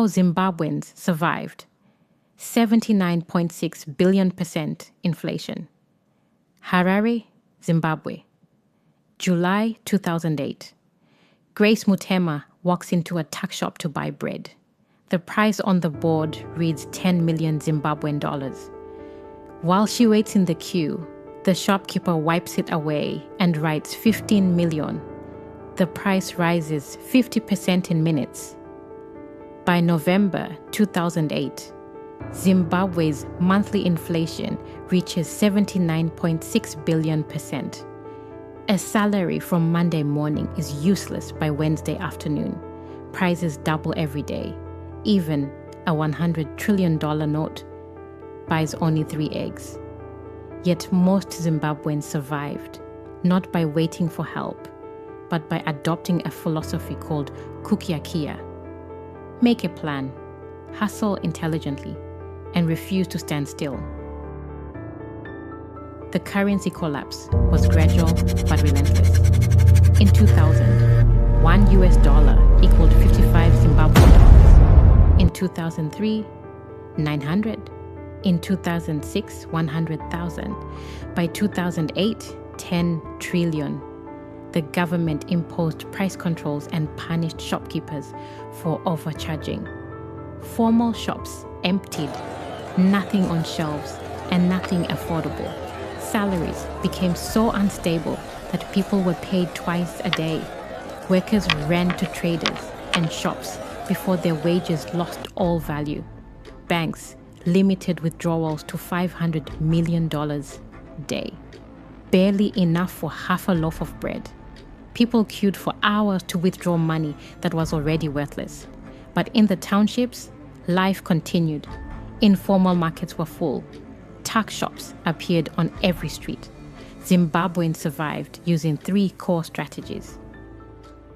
How Zimbabweans survived. 79.6 billion% inflation. Harare, Zimbabwe. July 2008. Grace Mutema walks into a tuck shop to buy bread. The price on the board reads 10 million Zimbabwean dollars. While she waits in the queue, the shopkeeper wipes it away and writes 15 million. The price rises 50% in minutes. By November 2008, Zimbabwe's monthly inflation reaches 79.6 billion%. A salary from Monday morning is useless by Wednesday afternoon. Prices double every day. Even a $100 trillion note buys only 3 eggs. Yet most Zimbabweans survived, not by waiting for help, but by adopting a philosophy called kukiya-kiya. Make a plan, hustle intelligently, and refuse to stand still. The currency collapse was gradual but relentless. In 2000, $1 equaled 55 Zimbabwean dollars. In 2003, 900. In 2006, 100,000. By 2008, 10 trillion. The government imposed price controls and punished shopkeepers for overcharging. Formal shops emptied, nothing on shelves and nothing affordable. Salaries became so unstable that people were paid twice a day. Workers ran to traders and shops before their wages lost all value. Banks limited withdrawals to $500 million a day. Barely enough for half a loaf of bread. People queued for hours to withdraw money that was already worthless. But in the townships, life continued. Informal markets were full. Tuck shops appeared on every street. Zimbabweans survived using 3 core strategies.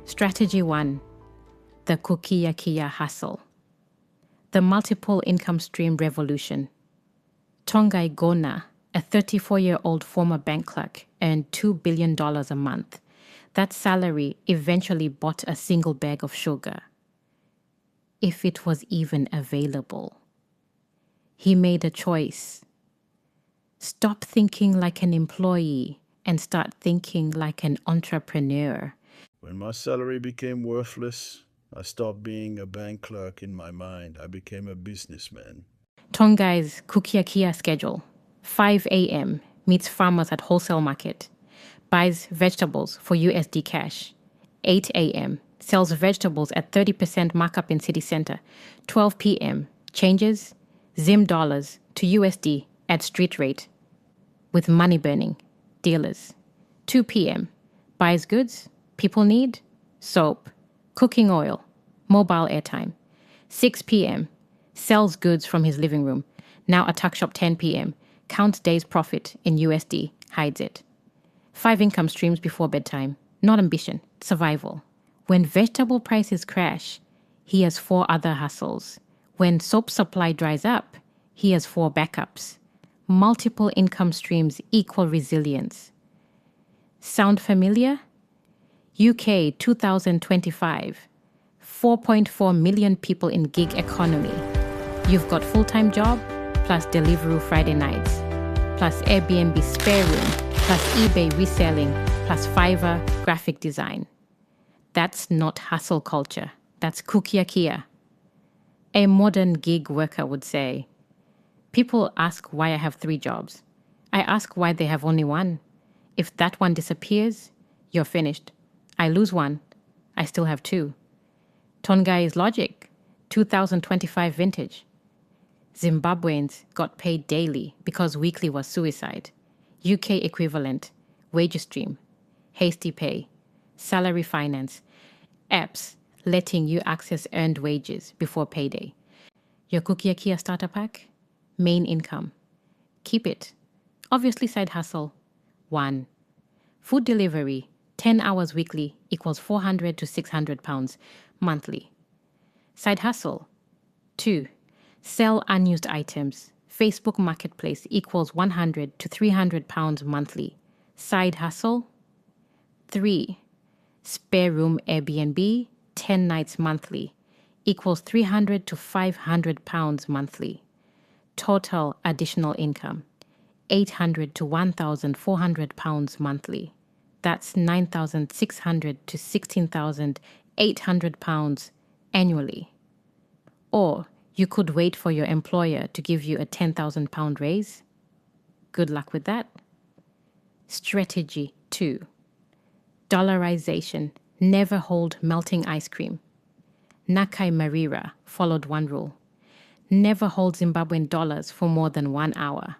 Strategy 1, the kukiya-kiya hustle. The multiple income stream revolution. Tongai Gona, a 34-year-old former bank clerk, earned $2 billion a month. That salary eventually bought a single bag of sugar, if it was even available. He made a choice. Stop thinking like an employee and start thinking like an entrepreneur. When my salary became worthless, I stopped being a bank clerk in my mind. I became a businessman. Tongai's kukiya-kiya schedule. 5 a.m. meets farmers at wholesale market. Buys vegetables for USD cash. 8 a.m. sells vegetables at 30% markup in city center. 12 p.m. changes Zim dollars to USD at street rate. With money burning. Dealers. 2 p.m. buys goods people need. Soap. Cooking oil. Mobile airtime. 6 p.m. sells goods from his living room. Now a tuck shop 10 p.m. Counts days profit in USD. Hides it. 5 income streams before bedtime. Not ambition. Survival. When vegetable prices crash, he has 4 other hustles. When soap supply dries up, he has 4 backups. Multiple income streams equal resilience. Sound familiar? UK 2025. 4.4 million people in gig economy. You've got full-time job, plus Deliveroo Friday nights, plus Airbnb spare room, plus eBay reselling, plus Fiverr graphic design. That's not hustle culture. That's kukiya-kiya. A modern gig worker would say, people ask why I have 3 jobs. I ask why they have only 1. If that one disappears, you're finished. I lose 1. I still have 2. Tongai's logic, 2025 vintage. Zimbabweans got paid daily because weekly was suicide. UK equivalent, wage stream, hasty pay, salary finance, apps letting you access earned wages before payday. Your kukiya-kiya starter pack, main income. Keep it. Obviously side hustle. 1. Food delivery, 10 hours weekly equals 400 to 600 pounds monthly. Side hustle. 2. Sell unused items. Facebook Marketplace equals 100 to 300 pounds monthly. Side hustle. 3. Spare room Airbnb, 10 nights monthly equals 300 to 500 pounds monthly. Total additional income, 800 to 1,400 pounds monthly. That's 9,600 to 16,800 pounds annually. Or you could wait for your employer to give you a 10,000 pound raise. Good luck with that. Strategy 2. Dollarization. Never hold melting ice cream. Nakai Marira followed one rule. Never hold Zimbabwean dollars for more than 1 hour.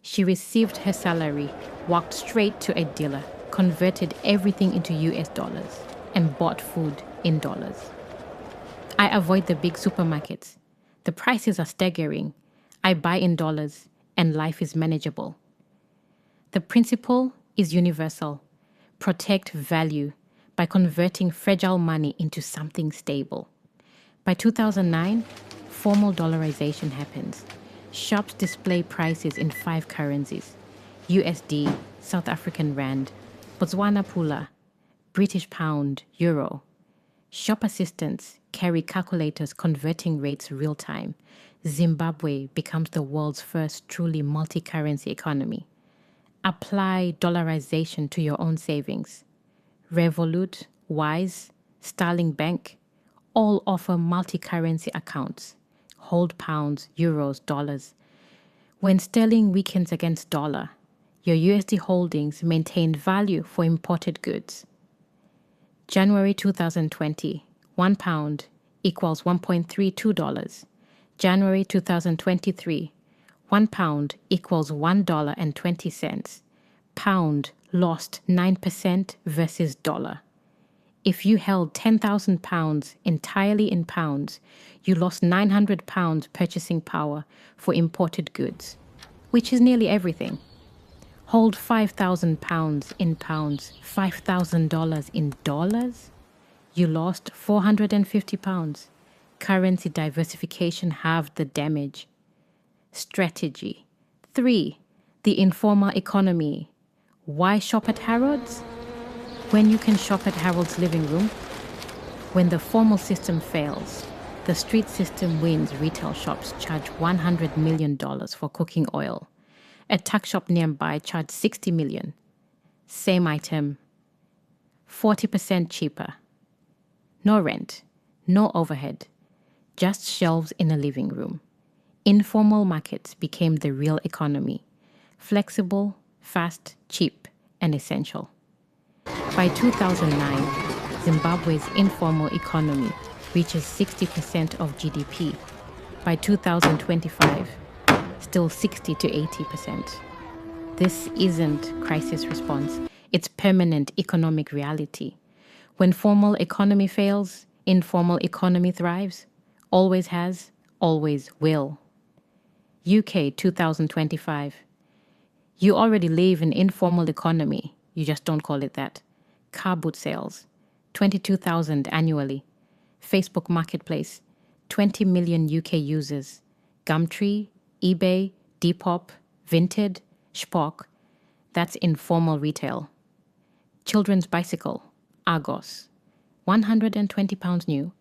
She received her salary, walked straight to a dealer, converted everything into US dollars, and bought food in dollars. I avoid the big supermarkets. The prices are staggering. I buy in dollars, and life is manageable. The principle is universal. Protect value by converting fragile money into something stable. By 2009, formal dollarization happens. Shops display prices in 5 currencies: USD, South African Rand, Botswana Pula, British Pound, Euro. Shop assistants carry calculators converting rates real time. Zimbabwe becomes the world's first truly multi-currency economy. Apply dollarization to your own savings. Revolut, Wise, Starling Bank all offer multi-currency accounts. Hold pounds, euros, dollars. When sterling weakens against dollar, your USD holdings maintain value for imported goods. January 2020, £1 equals $1.32. January 2023, £1 equals $1.20. Pound lost 9% versus dollar. If you held £10,000 entirely in pounds, you lost £900 purchasing power for imported goods, which is nearly everything. Hold £5,000 in pounds, $5,000 in dollars, you lost £450. Currency diversification halved the damage. Strategy 3. The informal economy. Why shop at Harrods? When you can shop at Harold's living room? When the formal system fails, the street system wins. Retail shops charge $100 million for cooking oil. A tuck shop nearby charged $60 million. Same item, 40% cheaper. No rent, no overhead, just shelves in a living room. Informal markets became the real economy. Flexible, fast, cheap, and essential. By 2009, Zimbabwe's informal economy reaches 60% of GDP. By 2025, still 60 to 80%. This isn't crisis response, it's permanent economic reality. When formal economy fails, informal economy thrives. Always has, always will. UK 2025. You already live in informal economy, you just don't call it that. Car boot sales, 22,000 annually. Facebook Marketplace, 20 million UK users. Gumtree, eBay, Depop, Vinted, Spock. That's informal retail. Children's bicycle, Argos, £120 new.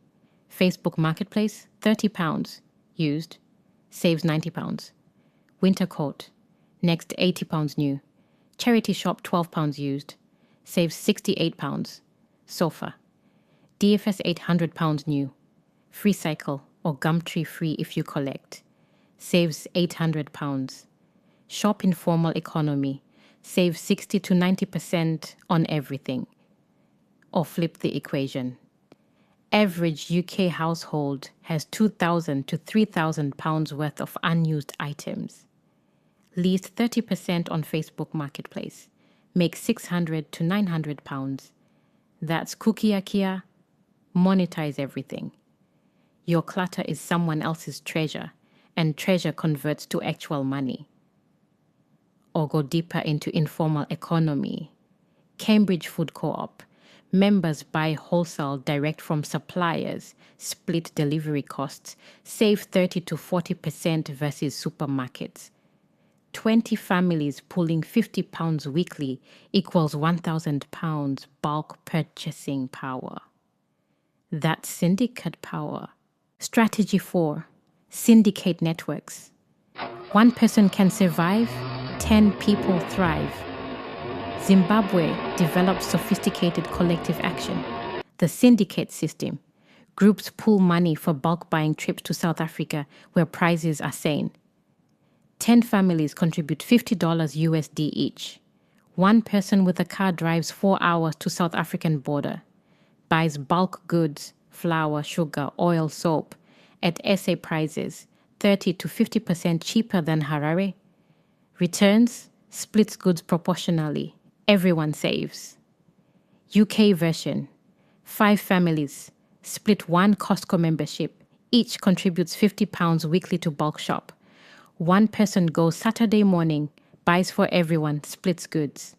Facebook Marketplace, £30 used, saves £90. Winter coat, next £80 new. Charity shop, £12 used, saves £68. Sofa, DFS £800 new. Free cycle or Gumtree free if you collect, saves £800. Shop informal economy, save 60 to 90% on everything. Or flip the equation. Average UK household has £2,000 to £3,000 worth of unused items. Least 30% on Facebook Marketplace, make £600 to £900. That's kukiya-kiya, monetize everything. Your clutter is someone else's treasure, and treasure converts to actual money. Or go deeper into informal economy. Cambridge Food Co-op. Members buy wholesale direct from suppliers, split delivery costs, save 30 to 40% versus supermarkets. 20 families pulling £50 weekly equals £1,000 bulk purchasing power. That's syndicate power Strategy 4. Syndicate networks. One person can survive, 10 people thrive. Zimbabwe developed sophisticated collective action. The syndicate system. Groups pool money for bulk buying trips to South Africa where prices are sane. 10 families contribute $50 USD each. One person with a car drives 4 hours to South African border, buys bulk goods, flour, sugar, oil, soap, at SA prices, 30 to 50% cheaper than Harare. Returns, splits goods proportionally. Everyone saves. UK version. 5 families, split one Costco membership. Each contributes £50 weekly to bulk shop. One person goes Saturday morning, buys for everyone, splits goods.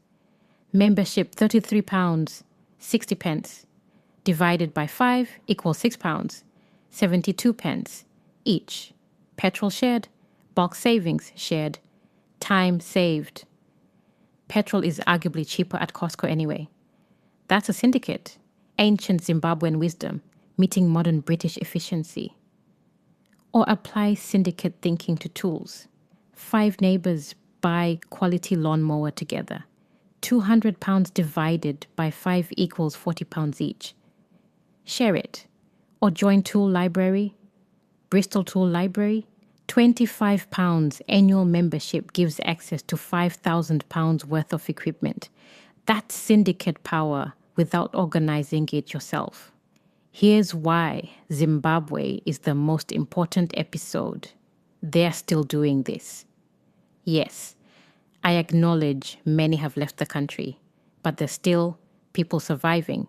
Membership £33, 60 pence. Divided by 5 equals £6, 72 pence each. Petrol shared, bulk savings shared, time saved. Petrol is arguably cheaper at Costco anyway. That's a syndicate. Ancient Zimbabwean wisdom meeting modern British efficiency. Or apply syndicate thinking to tools. 5 neighbors buy quality lawnmower together. £200 divided by 5 equals £40 each. Share it. Or join Tool Library. Bristol Tool Library. £25 annual membership gives access to £5,000 worth of equipment. That's syndicate power without organizing it yourself. Here's why Zimbabwe is the most important episode. They're still doing this. Yes, I acknowledge many have left the country, but there's still people surviving.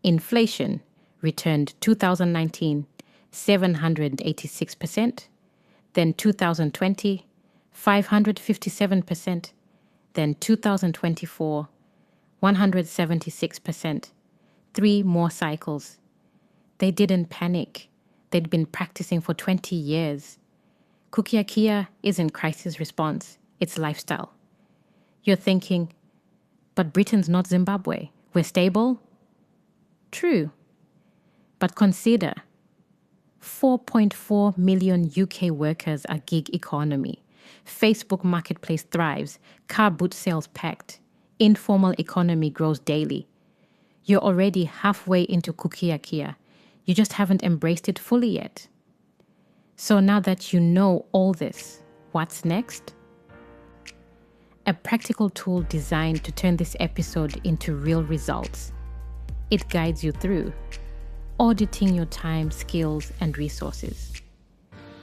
Inflation returned 2019, 786%, then 2020, 557%, then 2024, 176%, 3 more cycles. They didn't panic. They'd been practicing for 20 years. Kukiya-kiya isn't crisis response, it's lifestyle. You're thinking, but Britain's not Zimbabwe. We're stable? True. But consider, 4.4 million UK workers are gig economy. Facebook marketplace thrives. Car boot sales packed. Informal economy grows daily. You're already halfway into kukiya-kiya. You just haven't embraced it fully yet. So now that you know all this, what's next? A practical tool designed to turn this episode into real results. It guides you through auditing your time, skills, and resources.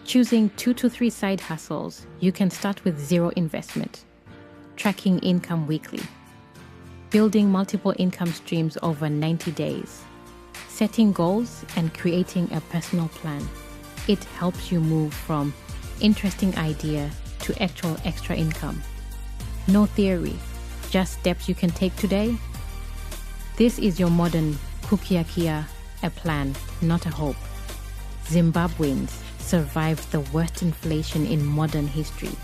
Choosing 2 to 3 side hustles you can start with 0 investment. Tracking income weekly. Building multiple income streams over 90 days. Setting goals and creating a personal plan. It helps you move from interesting idea to actual extra income. No theory, just steps you can take today. This is your modern kukiya-kiya, a plan, not a hope. Zimbabweans survived the worst inflation in modern history.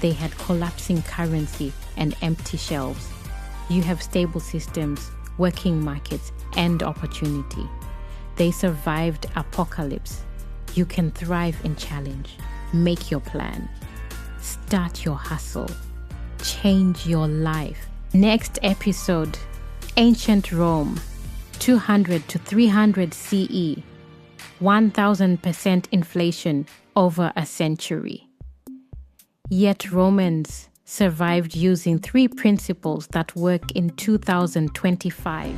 They had collapsing currency and empty shelves. You have stable systems, working markets, and opportunity. They survived apocalypse. You can thrive in challenge. Make your plan. Start your hustle. Change your life. Next episode, Ancient Rome, 200 to 300 CE, 1000% inflation over a century. Yet Romans survived using 3 principles that work in 2025.